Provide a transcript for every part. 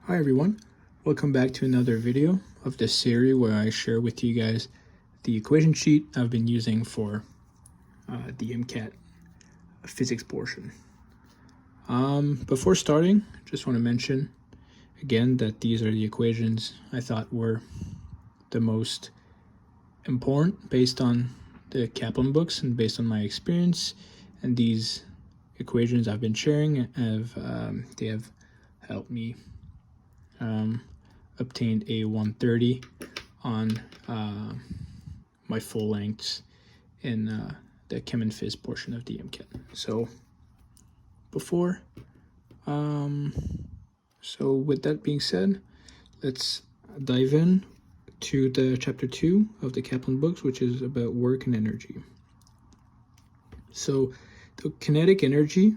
Hi everyone, welcome back to another video of this series where I share with you guys the equation sheet I've been using for the MCAT physics portion. Before starting, just want to mention again that these are the equations I thought were the most important based on the Kaplan books and based on my experience, and these equations I've been sharing they have helped me obtained a 130 on my full lengths in the Chem&Phys portion of the MCAT. So with that being said, let's dive in to the chapter 2 of the Kaplan books, which is about work and energy. So the kinetic energy,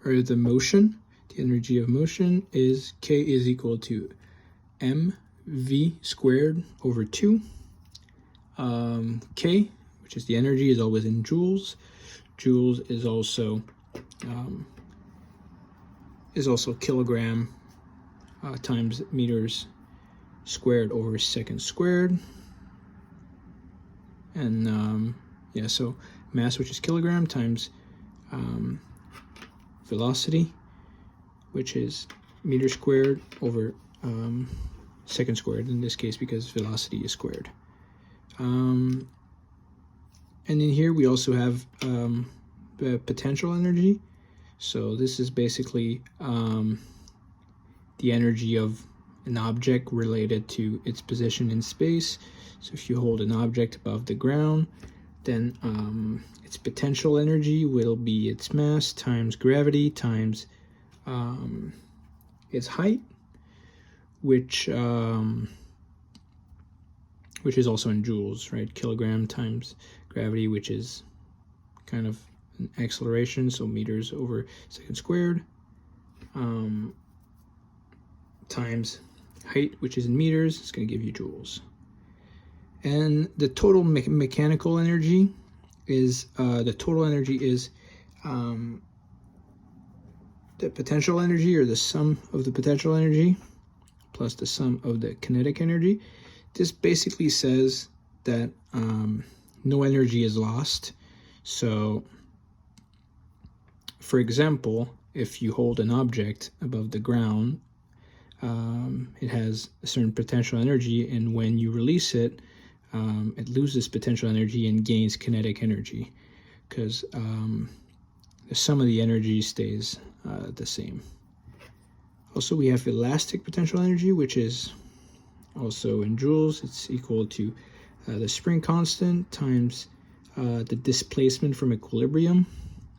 or the motion, the energy of motion, is K is equal to mv squared over 2. K, which is the energy, is always in joules. Joules is also kilogram times meters squared over second squared. And so mass, which is kilogram, times velocity, which is meter squared over second squared in this case, because velocity is squared. And in here we also have the potential energy. So this is basically the energy of an object related to its position in space. So if you hold an object above the ground, then its potential energy will be its mass times gravity times its height, which is also in joules, right? Kilogram times gravity, which is kind of an acceleration, so meters over second squared, times height, which is in meters. It's going to give you joules. And the total mechanical energy is the potential energy, or the sum of the potential energy plus the sum of the kinetic energy. This basically says that no energy is lost. So for example, if you hold an object above the ground, it has a certain potential energy, and when you release it, it loses potential energy and gains kinetic energy, because the sum of the energy stays the same. Also, we have elastic potential energy, which is also in joules. It's equal to the spring constant times the displacement from equilibrium.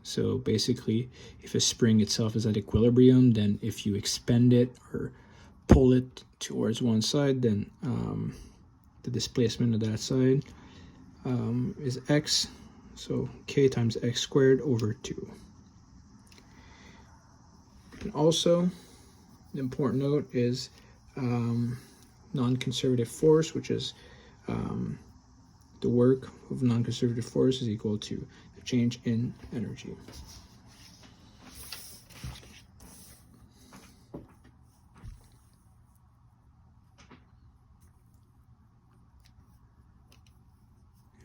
So basically, if a spring itself is at equilibrium, then if you expend it or pull it towards one side, then the displacement of that side is x. So K times x squared over 2. And also, the important note is non-conservative force, which is the work of non-conservative force is equal to the change in energy.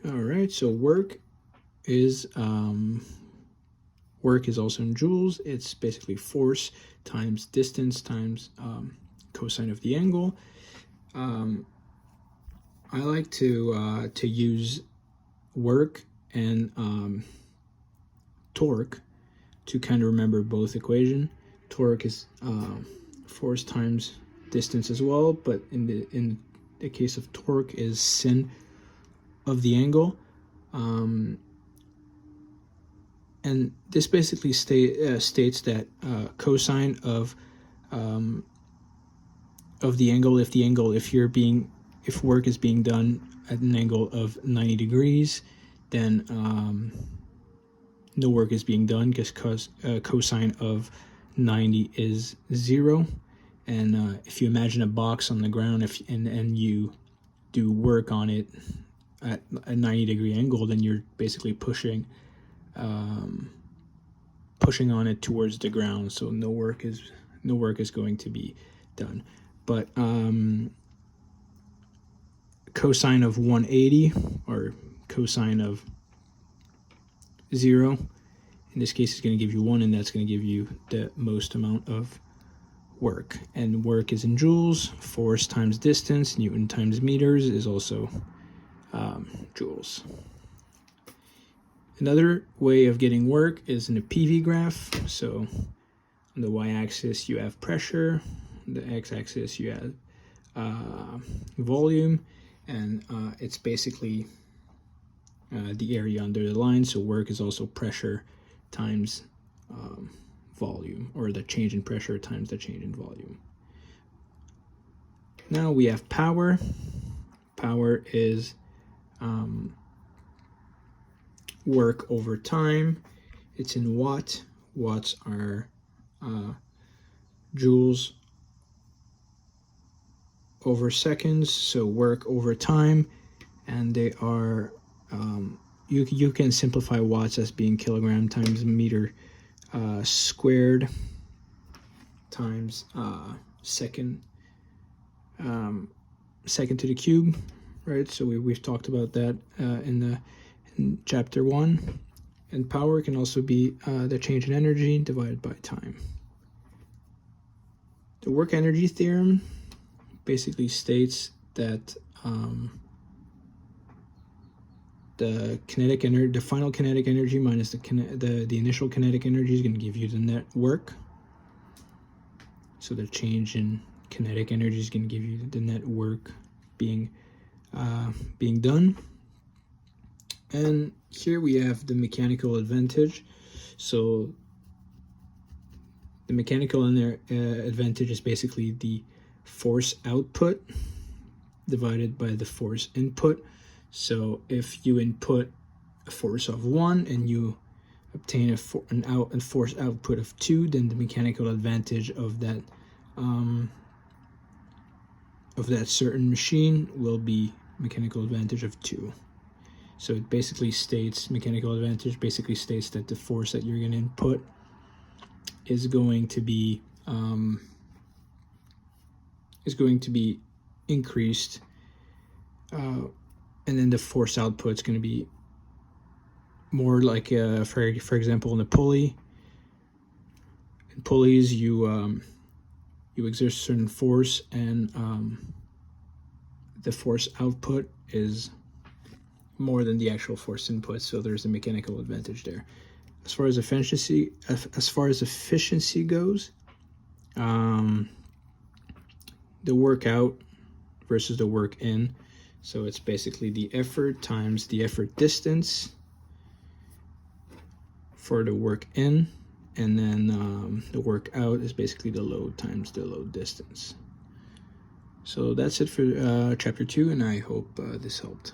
All right, so work is also in joules. It's basically force times distance times cosine of the angle. I like to use work and torque to kind of remember both equation. Torque is force times distance as well, but in the case of torque is sin of the angle. And this basically states that cosine of the angle, if work is being done at an angle of 90 degrees, then no work is being done, because cosine of 90 is 0. And if you imagine a box on the ground, and you do work on it at a 90-degree angle, then you're basically pushing on it towards the ground, so no work is going to be done. but cosine of 180 or cosine of 0, in this case, is going to give you 1, and that's going to give you the most amount of work. And work is in joules. Force times distance, Newton times meters, is also joules. Another way of getting work is in a PV graph. So on the y-axis you have pressure, on the x-axis you have volume, and it's basically the area under the line. So work is also pressure times volume, or the change in pressure times the change in volume. Now we have power. Power is work over time. It's in watt. Watts are joules over seconds, so work over time, and they are you can simplify watts as being kilogram times meter squared times second to the cube, right? So we've talked about that in chapter 1. And power can also be the change in energy divided by time. The work energy theorem basically states that the final kinetic energy minus the initial kinetic energy is going to give you the net work. So the change in kinetic energy is going to give you the net work being done. And here we have the mechanical advantage. So the mechanical advantage is basically the force output divided by the force input. So if you input a force of 1 and you obtain a force output of 2, then the mechanical advantage of that certain machine will be mechanical advantage of 2. So it basically states, mechanical advantage basically states that the force that you're going to input is going to be increased, and then the force output is going to be more like, for example, in a pulley. In pulleys, you exert a certain force, and the force output is more than the actual force input, so there's a mechanical advantage there. As far as efficiency goes, the work out versus the work in. So it's basically the effort times the effort distance for the work in, and then the work out is basically the load times the load distance. So that's it for chapter 2, and I hope this helped.